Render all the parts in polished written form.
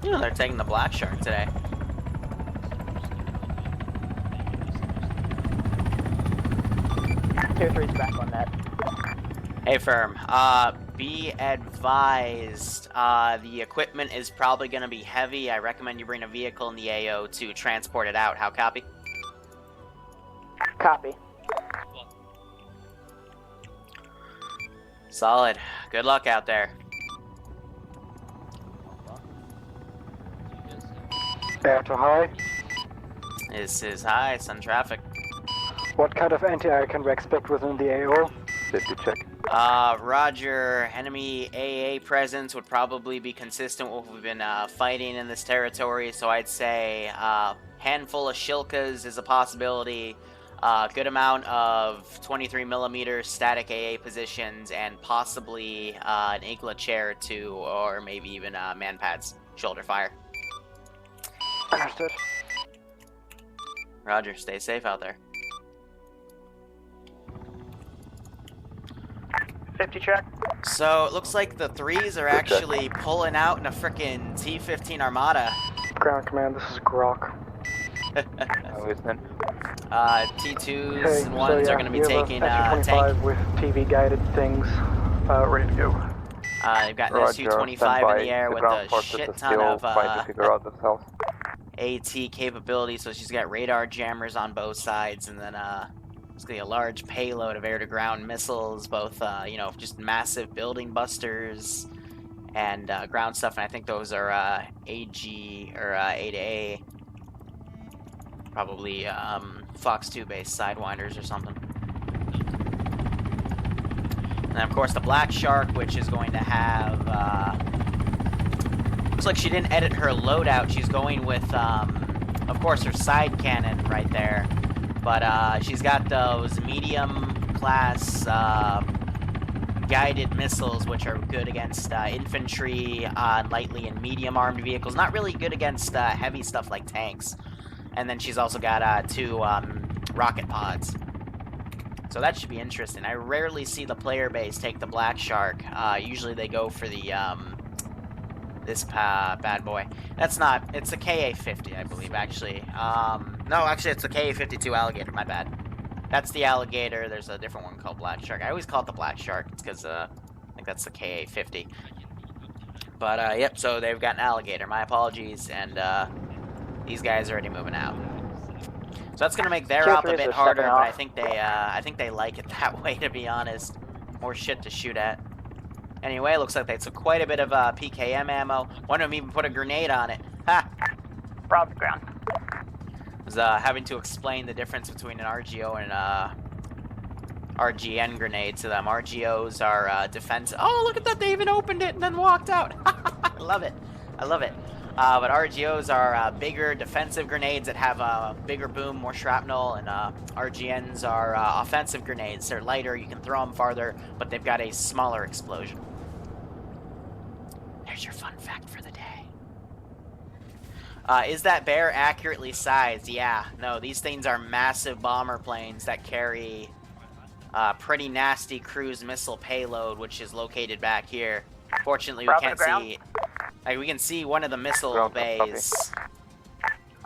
You know, they're taking the Black Shark today. Tier 3's back on that. Hey, firm. Be advised. The equipment is probably going to be heavy. I recommend you bring a vehicle in the AO to transport it out. How copy? Copy. Solid. Good luck out there. Air to high. This is high. Sun traffic. What kind of anti-air can we expect within the AO? Safety check. Roger. Enemy AA presence would probably be consistent with what we've been fighting in this territory, so I'd say handful of Shilkas is a possibility. Good amount of 23mm static AA positions, and possibly an Igla chair or two, or maybe even man pads. Shoulder fire. Understood. Roger. Stay safe out there. 50 check. So it looks like the threes are actually pulling out in a frickin' T-15 Armada. Ground command, this is Grok. Listening. T2s and 1s are going to be taking tank. tank. With TV guided things ready to go. They've got an Su-25 in the air with a shit ton of AT capability, so she's got radar jammers on both sides, and then it's going to be a large payload of air-to-ground missiles, both, you know, just massive building busters and ground stuff, and I think those are AG, or A-to-A, probably Fox 2-based Sidewinders or something. And then, of course, the Black Shark, which is going to have, looks like she didn't edit her loadout. She's going with, of course, her side cannon right there. But she's got those medium-class guided missiles, which are good against infantry, lightly and medium-armed vehicles. Not really good against heavy stuff like tanks. And then she's also got 2 rocket pods. So that should be interesting. I rarely see the player base take the Black Shark. Usually they go for the this bad boy. That's not. It's a KA-50, I believe, actually. No, actually, it's a KA-52 Alligator. My bad. That's the Alligator. There's a different one called Black Shark. I always call it the Black Shark. It's because I think that's the KA-50. But yep. So they've got an Alligator. My apologies. And these guys are already moving out. So that's gonna make their op a bit harder. But I think they like it that way. To be honest, more shit to shoot at. Anyway, looks like they took quite a bit of PKM ammo. One of them even put a grenade on it. Ha! Rob ground. Was having to explain the difference between an RGO and RGN grenade to them. RGOs are defensive. Oh, look at that! They even opened it and then walked out. I love it. I love it. But RGOs are bigger defensive grenades that have a bigger boom, more shrapnel, and RGNs are offensive grenades. They're lighter, you can throw them farther, but they've got a smaller explosion. There's your fun fact for the day. Is that bear accurately sized? Yeah. No, these things are massive bomber planes that carry pretty nasty cruise missile payload, which is located back here. Fortunately, we can't see... Like, we can see one of the missile bays.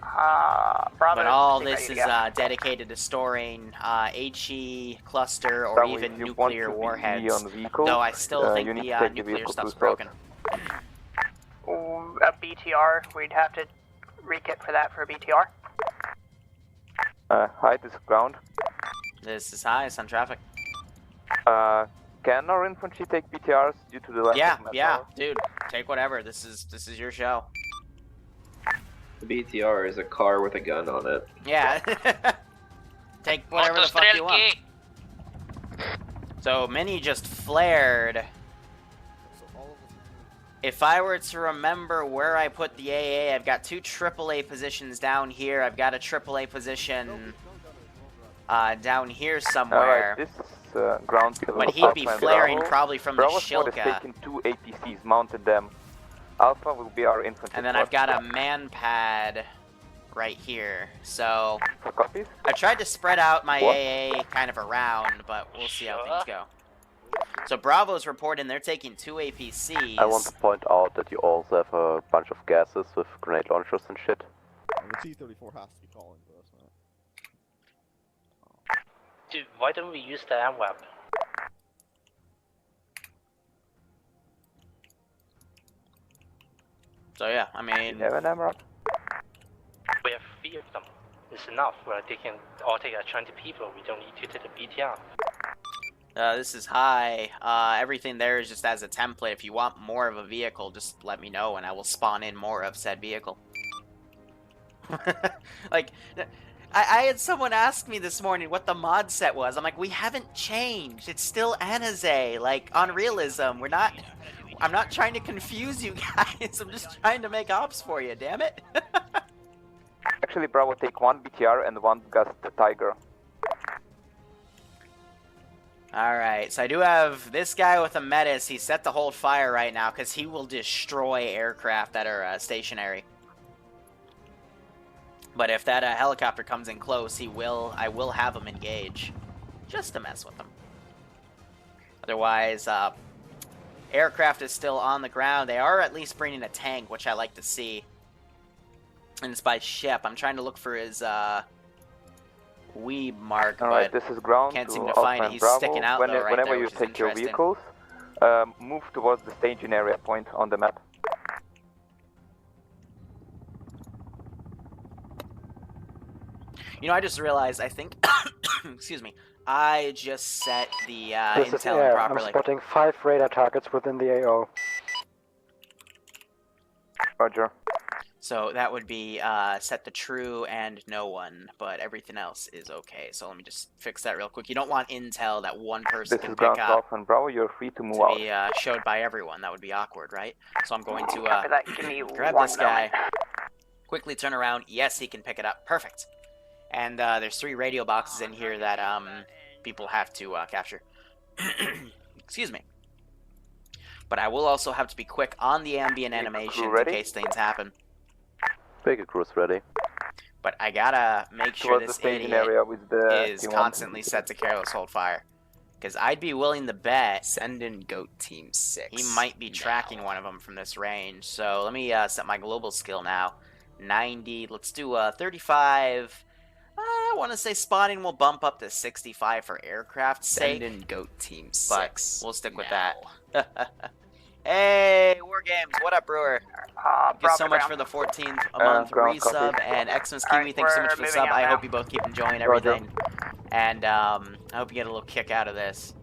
But all this is dedicated to storing HE cluster or even nuclear warheads. Though I still think the nuclear stuff's broken. A BTR, we'd have to rekit for that for a BTR. Hi, this is ground. This is high, sun traffic. Can our infantry take BTRs due to the lack of manpower? Yeah, dude, take whatever. This is your show. The BTR is a car with a gun on it. Yeah. Take whatever the fuck you want. So Mini just flared. If I were to remember where I put the AA, I've got 2 AAA positions down here. I've got a AAA position down here somewhere. This ground. But he'd be flaring probably from the Shilka. Bravo has taken 2 APCs, mounted them. Alpha will be our infantry. And then I've got a man pad right here. So copies? I tried to spread out my AA kind of around, but we'll see how things go. So Bravo's reporting they're taking 2 APCs. I want to point out that you also have a bunch of gases with grenade launchers and shit. The T-34 has to be calling for us, man. Dude, why don't we use the MWAP? So yeah, I mean, You have an MRAP? We have 3 of them. It's enough. Well, they can all take 20 people. We don't need to take the BTR. this is high. Everything there is just as a template. If you want more of a vehicle, just let me know and I will spawn in more of said vehicle. Like, I had someone ask me this morning what the mod set was. I'm like, we haven't changed. It's still Anaze, like, on realism. I'm not trying to confuse you guys. I'm just trying to make ops for you, damn it. Actually, Bravo, take 1 BTR and 1 Gust Tiger. Alright, so I do have this guy with a Metis. He's set to hold fire right now because he will destroy aircraft that are stationary. But if that helicopter comes in close, I will have him engage. Just to mess with him. Otherwise, aircraft is still on the ground. They are at least bringing a tank, which I like to see. And it's by ship. I'm trying to look for his weeb mark, Alright, but this is ground can't to seem to find it. Alpha He's Bravo. sticking out though right Whenever there, you which is take your interesting. vehicles, move towards the staging area point on the map. You know, I just realized, I think, excuse me, I just set the This is intel air. improperly. I'm spotting 5 radar targets within the AO. Roger. So that would be set to true and no one, but everything else is okay. So let me just fix that real quick. You don't want intel that one person This can is pick ground to up Alpha and Bravo, you're free to move to out. be showed by everyone. That would be awkward, right? So I'm going to Copy that. Give me grab one this guy, moment. quickly turn around. Yes, he can pick it up. Perfect. And there's 3 radio boxes in here that people have to capture. Excuse me. But I will also have to be quick on the ambient animations in ready? case things happen. Vehicle crew's ready. But I gotta make sure Towards the this staging idiot area with the is T1. constantly set to careless hold fire. Because I'd be willing to bet Send in Goat Team 6. he might be tracking now. one of them from this range. So let me set my global skill now. 90. Let's do 35. I want to say spotting will bump up to 65 for aircraft's Send sake. in Goat Team But 6. we'll stick with now. that. Hey, War Games, what up, Brewer? Thank you Bravo so much ground. for the 14th a month ground resub, copy. and Xmas Alright, Kiwi, thanks so we're much for the moving sub. out I now. hope you both keep enjoying everything, and I hope you get a little kick out of this.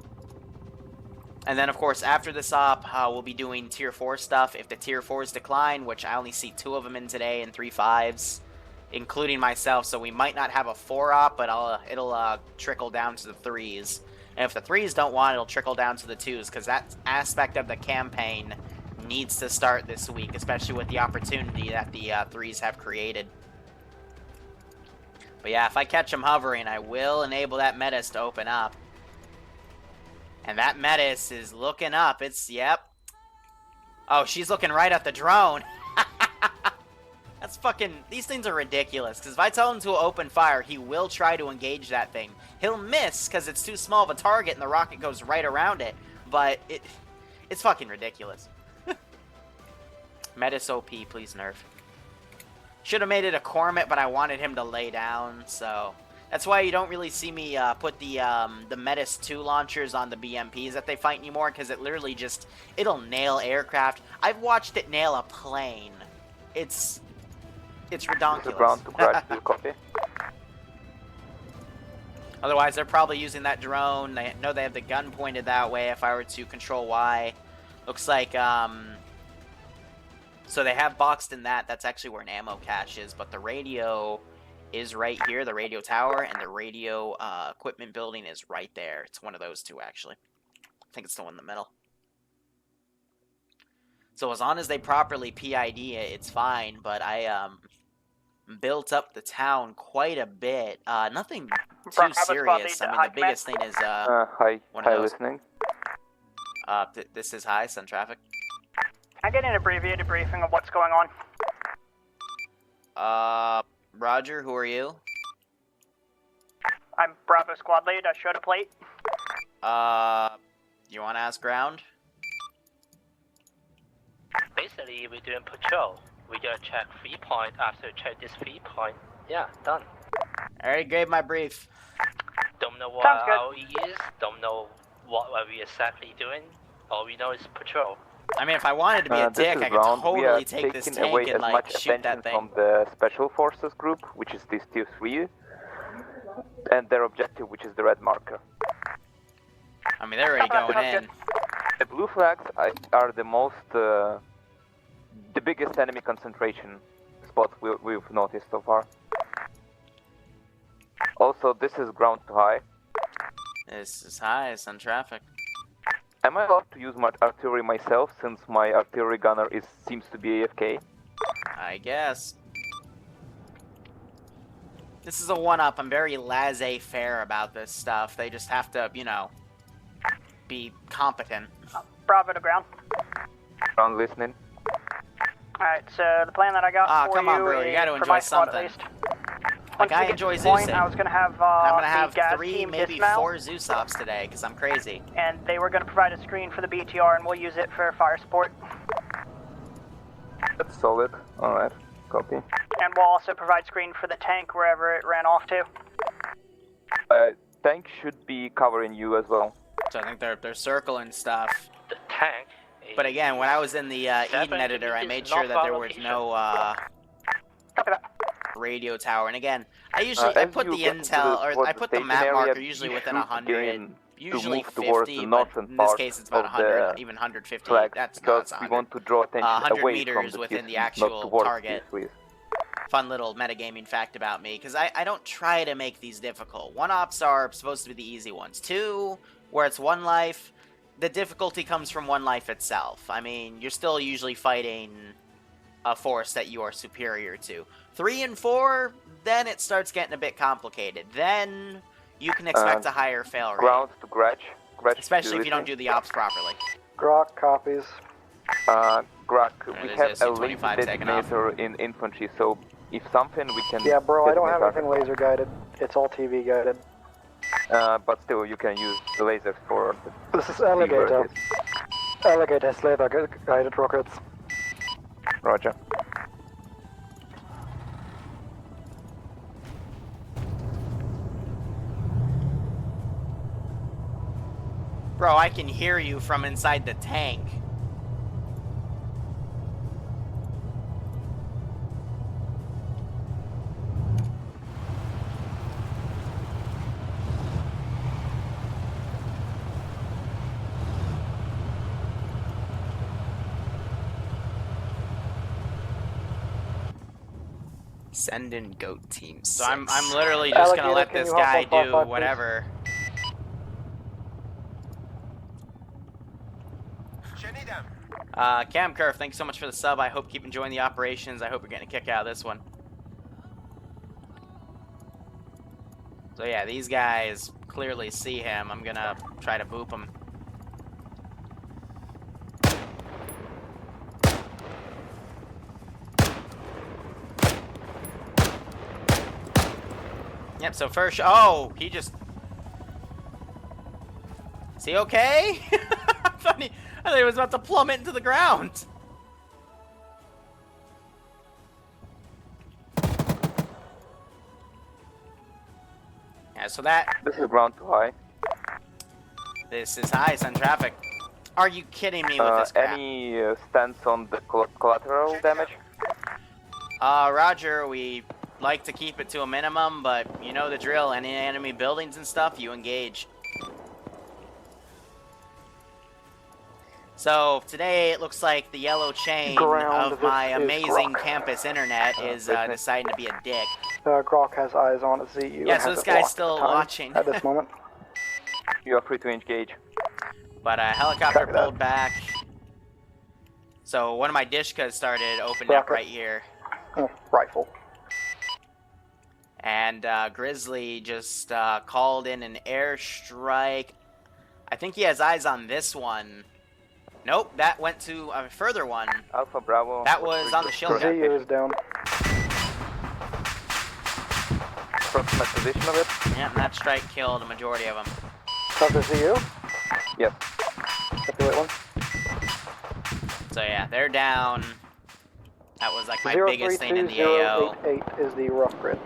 And then, of course, after this op, we'll be doing Tier 4 stuff. If the Tier 4s decline, which I only see 2 of them in today and 3 5s, including myself, so we might not have a 4 op, but it'll trickle down to the 3s. And if the 3s don't want it, it'll trickle down to the 2s, because that aspect of the campaign needs to start this week, especially with the opportunity that the 3s have created. But yeah, if I catch them hovering, I will enable that Metis to open up. And that Metis is looking up. Yep. Oh, she's looking right at the drone. That's fucking... These things are ridiculous, because if I tell him to open fire, he will try to engage that thing. He'll miss, because it's too small of a target, and the rocket goes right around it. But it's fucking ridiculous. Metis OP, please nerf. Should have made it a Cormet, but I wanted him to lay down, so... That's why you don't really see me put the Metis 2 launchers on the BMPs that they fight anymore, because it literally just... It'll nail aircraft. I've watched it nail a plane. It's redonkulous. Ground to crash, do you copy? Otherwise, they're probably using that drone. They know they have the gun pointed that way if I were to control Y. Looks like, so they have boxed in that. That's actually where an ammo cache is, but the radio is right here, the radio tower, and the radio equipment building is right there. It's one of those two, actually. I think it's the one in the middle. So as long as they properly PID it, it's fine, but I built up the town quite a bit. Nothing too serious. I mean, the biggest thing is Hi, one of hi, those. listening. This is high, Sun Traffic. Can I get an abbreviated briefing of what's going on? Roger, who are you? I'm Bravo Squad Lead. I showed a plate. You want to ask ground? Basically, we're doing patrol. We gotta check 3 point. After check this 3 point, yeah, done. I already gave my brief. Don't know what Sounds good. our ROE is. Don't know what are we exactly doing. All we know is patrol. I mean, if I wanted to be a This dick, is I could ground. We are totally take this taking away tank and as like much shoot attention that thing. from the Special Forces group, which is this tier 3, and their objective, which is the red marker. I mean, they're already Sounds going in. good. The blue flags are the most, the biggest enemy concentration spot we've noticed so far. Also, this is ground to high. This is high. It's on traffic. Am I allowed to use my artillery myself, since my artillery gunner seems to be AFK? I guess. This is a one-up. I'm very laissez-faire about this stuff. They just have to, you know, be competent. Bravo to ground. Ground listening. Alright, so the plan that I got Ah, for come on, you bro, you is, gotta for enjoy my squad at something. least. Like, Once we I get enjoy to the point, Zeusing. I was gonna have I'm gonna the have gas 3, team maybe dismount, 4 Zeus ops today, because I'm crazy. and they were gonna provide a screen for the BTR, and we'll use it for fire support. That's solid. Alright, copy. And we'll also provide screen for the tank wherever it ran off to. Tank should be covering you as well. So I think they're circling stuff. The tank. But again, when I was in the Eden Seven editor, I is made not sure that there our was location. no Copy that. radio tower. And again, I usually I As put you the get into intel, or towards I put the staging map area, marker be usually within sure 100. to Usually move towards 50, the but northern in this part case it's about of 100, the even 150. flag, That's because not we 100. want to draw attention 100 away from meters the within tier the 3, actual not towards target. tier 3. Fun little metagaming fact about me, because I don't try to make these difficult. 1 ops are supposed to be the easy ones. 2, where it's 1 life, the difficulty comes from 1 life itself. I mean, you're still usually fighting a force that you are superior to. 3 and 4, then it starts getting a bit complicated. Then you can expect a higher fail rate. Ground to Gretch. Especially if you don't do the ops properly. Grok copies. Grok, There we it is, have a SC-25 laser taking off. designator in infantry, so if something we can... Yeah, bro, I don't have designate anything laser guided. It's all TV guided. but still, you can use the lasers for... This is Alligator. Alligator has laser guided rockets. Roger. Bro, I can hear you from inside the tank. Send in goat team 6. So I'm literally just gonna Alligator, let can this you hop guy on 5-5, do please? whatever. Cam Curve, thanks so much for the sub. I hope you keep enjoying the operations. I hope you're getting a kick out of this one. So yeah, these guys clearly see him. I'm gonna try to boop him. Yep, so first... Oh, he just... Is he okay? I thought he was about to plummet into the ground. Yeah, so that... This is ground to high. This is high, sun traffic. Are you kidding me with this crap? Any stance on the collateral damage? Roger, we like to keep it to a minimum, but you know the drill. Any enemy buildings and stuff, you engage. So today it looks like the yellow chain Ground, of my this is amazing Grok. campus internet is deciding to be a dick. Grok has eyes on ZU. Yeah, and so has this it guy's locked still time watching. at this moment. You are free to engage. But helicopter Copy that. pulled back. So one of my Dishkas started opening up Rocket. right here. Oh, rifle. And Grizzly just called in an airstrike. I think he has eyes on this one. Nope, that went to a further one. Alpha Bravo. That was on the shield guy. ZU is down. Approximate position of it? Yeah, and that strike killed a majority of them. Copy ZU. Yes. So yeah, they're down. That was like my biggest thing in the AO. 032-088 is the rough grid.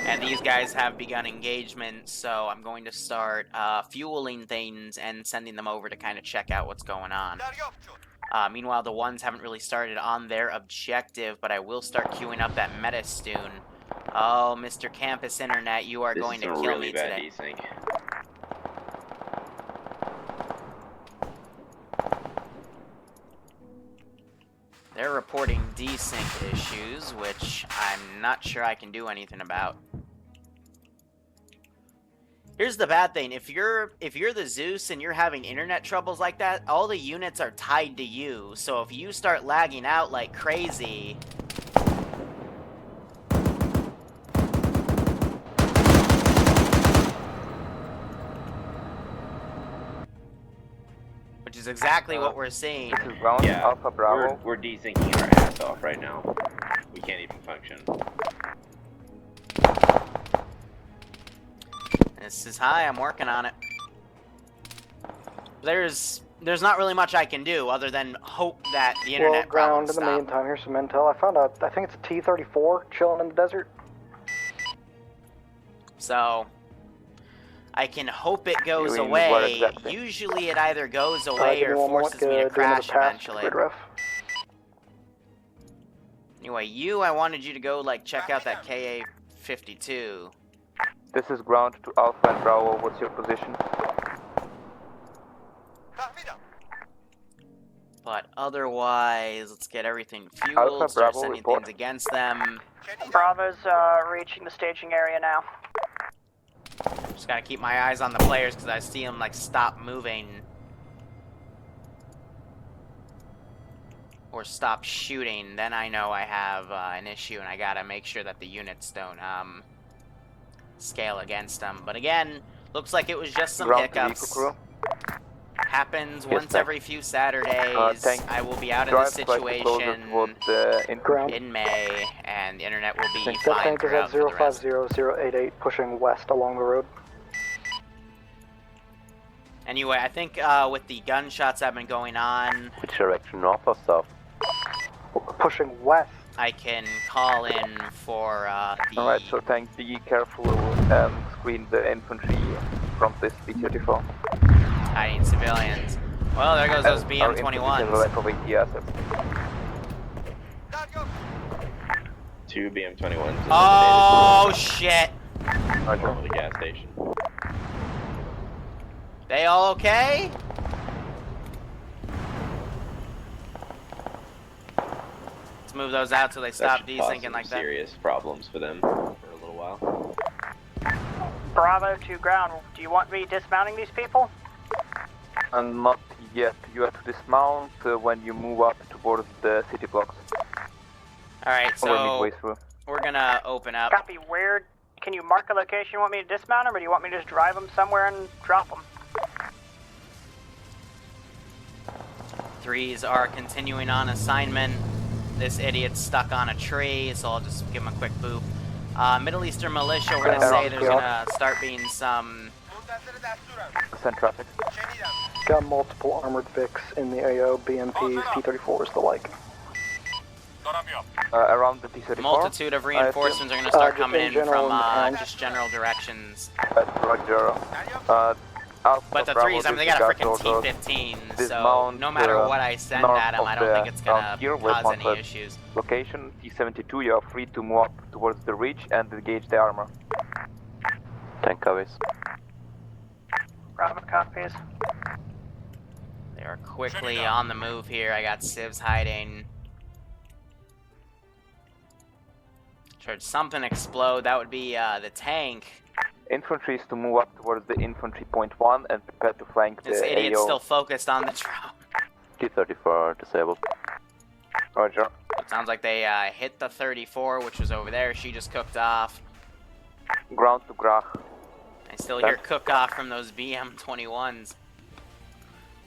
And these guys have begun engagement, so I'm going to start fueling things and sending them over to kind of check out what's going on. Meanwhile, the ones haven't really started on their objective, but I will start queuing up that Metastune. Oh, Mr. Campus Internet, you are going to kill me today. Desync. They're reporting desync issues, which I'm not sure I can do anything about. Here's the bad thing. If you're the Zeus and you're having internet troubles like that, all the units are tied to you. So if you start lagging out like crazy, which is exactly what we're seeing. This is ground, Yeah, Alpha Bravo. we're desyncing our ass off right now. We can't even function. This is high. I'm working on it. There's not really much I can do other than hope that the internet Well, ground problems in the stop. meantime. Here's some intel. I found out, I think it's a T-34 chilling in the desert. So I can hope it goes You mean what away. exactly? Usually it either goes away Give me or one moment forces me to do another crash pass, eventually. grid ref. Anyway, I wanted you to go like check out that KA-52. This is ground to Alpha and Bravo. What's your position? But otherwise, let's get everything fueled, Alpha, start Bravo, sending report. things against them. Bravo's reaching the staging area now. Just gotta keep my eyes on the players because I see them like stop moving. Or stop shooting, then I know I have an issue and I gotta make sure that the units don't scale against them. But again, looks like it was just some Ground to hiccups. vehicle crew. Happens Yes, once sir. every few Saturdays. Tank, I will be out of Drive this slightly closer situation towards the Ground. in May, and the internet will be That fine tank is throughout at for the rest. 050-088, pushing west along the road. Anyway, I think with the gunshots that have been going on, Which direction, north or south? Pushing west. I can call in for the... Alright, so tank, be careful and screen the infantry from this B-34. hiding civilians. Well, there goes those Our infantry can BM-21s. lack of AT assets. 2 BM-21s. Oh, shit! Over the gas station. They all okay? Let's move those out so they That stop should cause desyncing some like that. serious problems for them for a little while. Bravo to ground. Do you want me dismounting these people? And not yet. You have to dismount when you move up towards the city blocks. Alright, Or so midway through. we're gonna open up. Copy. Where? Can you mark a location you want me to dismount them, or do you want me to just drive them somewhere and drop them? Threes are continuing on assignment. This idiot's stuck on a tree, so I'll just give him a quick boop. Middle Eastern militia, we're gonna say there's gonna start being some... Send traffic. Got multiple armored Vics in the AO, BMPs, T-34s, the like. Around the T-34. multitude of reinforcements are gonna start just coming in in general from in the town. just general directions. Roger. Alpha, But the Bravo, threes, I mean, they got a freaking disregard T-15, so dismount, no matter what I send north at them, of I don't the think it's gonna town here, cause waypoint any left. issues. Location T-72. You are free to move up towards the ridge and engage the armor. Tank copies. Bravo copies. They are quickly on the move here. I got civs hiding. Should something explode, that would be the tank. Infantry is to move up towards the infantry point 1 and prepare to flank This the idiot's AO. still focused on the drone. T-34 disabled. Roger. It sounds like they hit the 34, which was over there. She just cooked off. Ground to Grach. I still hear cook off from those BM-21s.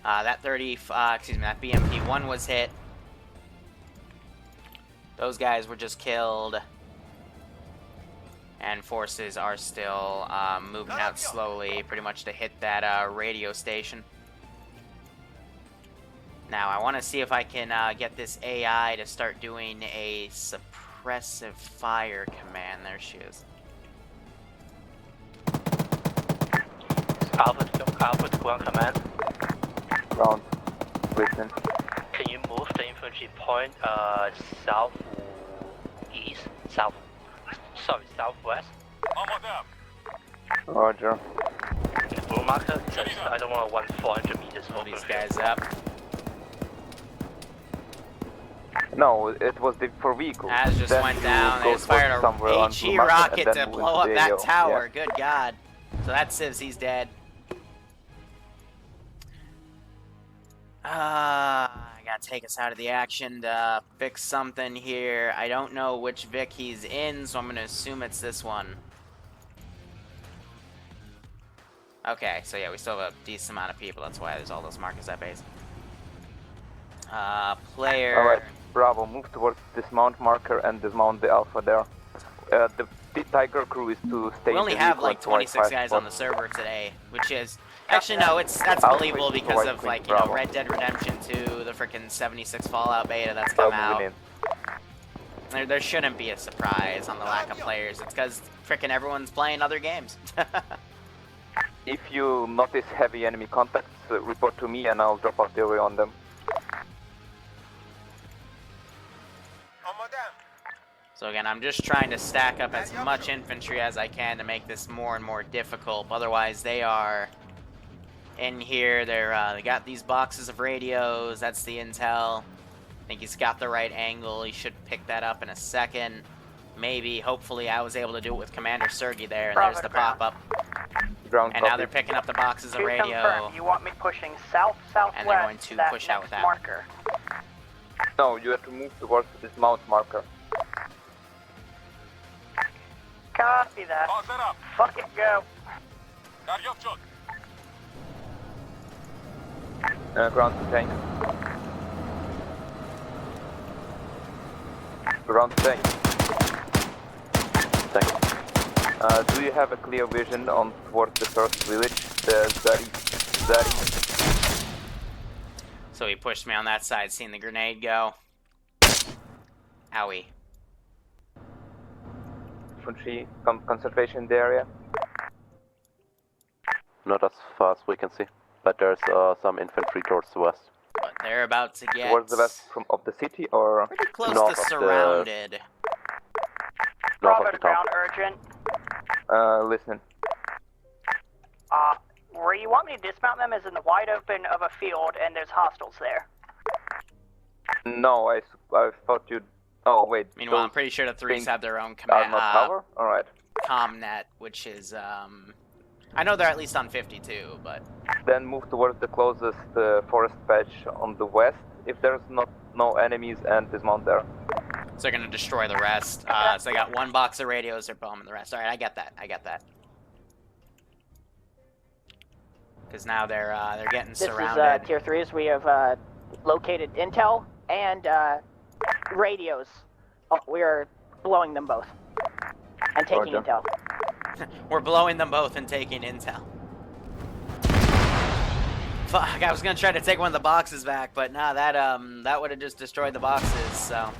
That that BMP-1 was hit. Those guys were just killed. And forces are still moving out slowly, pretty much to hit that radio station. Now, I want to see if I can get this AI to start doing a suppressive fire command. There she is. Alpha to ground command. Ground. Listen. Can you move the infantry point southwest? Roger. Blue marker, because I don't want to run 400 meters Pull over these field. guys up. No, it was for vehicles. As just Then went you down, they go just fired a somewhere on HE Blue Market rocket and to then blow move up that AO. tower. Yeah. Good God. So that's Civs, he's dead. I gotta take us out of the action to fix something here. I don't know which Vic he's in, so I'm gonna assume it's this one. Okay, so yeah, we still have a decent amount of people. That's why there's all those markers at base. Player. Alright, Bravo, move towards dismount marker and dismount the Alpha there. The Tiger crew is to stay. We only in the have vehicle like and provide 26 fire guys support. on the server today, which is actually no, that's I'll believable wait, because provide of quick like, you know, Bravo. Red Dead Redemption 2, the freaking 76 Fallout beta that's I'll come move out. in. There shouldn't be a surprise on the lack of players. It's because freaking everyone's playing other games. If you notice heavy enemy contacts, report to me and I'll drop artillery on them. So again, I'm just trying to stack up as much infantry as I can to make this more and more difficult. Otherwise, they are in here. They got these boxes of radios. That's the intel. I think he's got the right angle. He should pick that up in a second. Maybe, hopefully, I was able to do it with Commander Sergey there, and Bravo there's the to ground. pop-up. Ground And now copy. they're picking up the boxes of To radio. confirm, you want me pushing south-southwest And they're going to that push out next with that. marker. No, you have to move towards the dismount marker. Copy that. Fuck it, go. Ground to tank. Ground to tank. Do you have a clear vision on towards the first village? The Zari. So he pushed me on that side, seeing the grenade go. Owie. Infantry concentration in the area. Not as far as we can see, but there's some infantry towards the west. But they're about to get Towards the west of the city or pretty close north to of the- surrounded. North Bravo of to the town. ground, urgent. listen. Where you want me to dismount them is in the wide open of a field, and there's hostiles there. No, I thought you'd. Oh wait. Meanwhile, I'm those pretty sure the threes things have their own are command not tower. All right. comnet, which is I know they're at least on 52, but Then move towards the closest forest patch on the west. If there's no enemies, and dismount there. so they're gonna destroy the rest. So they got one box of radios, they're bombing the rest. All right, I get that. Because now they're getting This surrounded. is Tier 3s. We have located intel and radios. Oh, we are blowing them both. And taking Roger. intel. We're blowing them both and taking intel. Fuck, I was gonna try to take one of the boxes back, but nah, that would have just destroyed the boxes, so.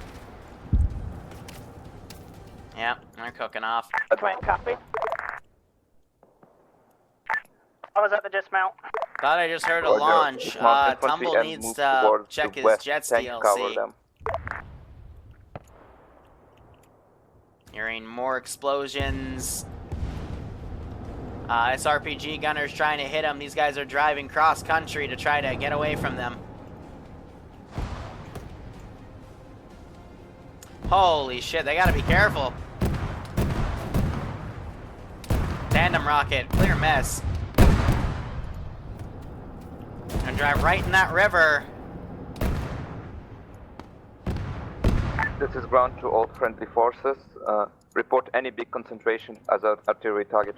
Yeah, they're cooking off. Command, copy. I was at the dismount. Thought I just heard a Roger. launch. Dismount infantry Tumble and needs move to towards check the his west. Jets Tank cover DLC. them. Hearing more explosions. SRPG gunners trying to hit them. These guys are driving cross country to try to get away from them. Holy shit, they gotta be careful. Tandem rocket, clear mess. And drive right in that river. This is ground to all friendly forces. Report any big concentration as an artillery target.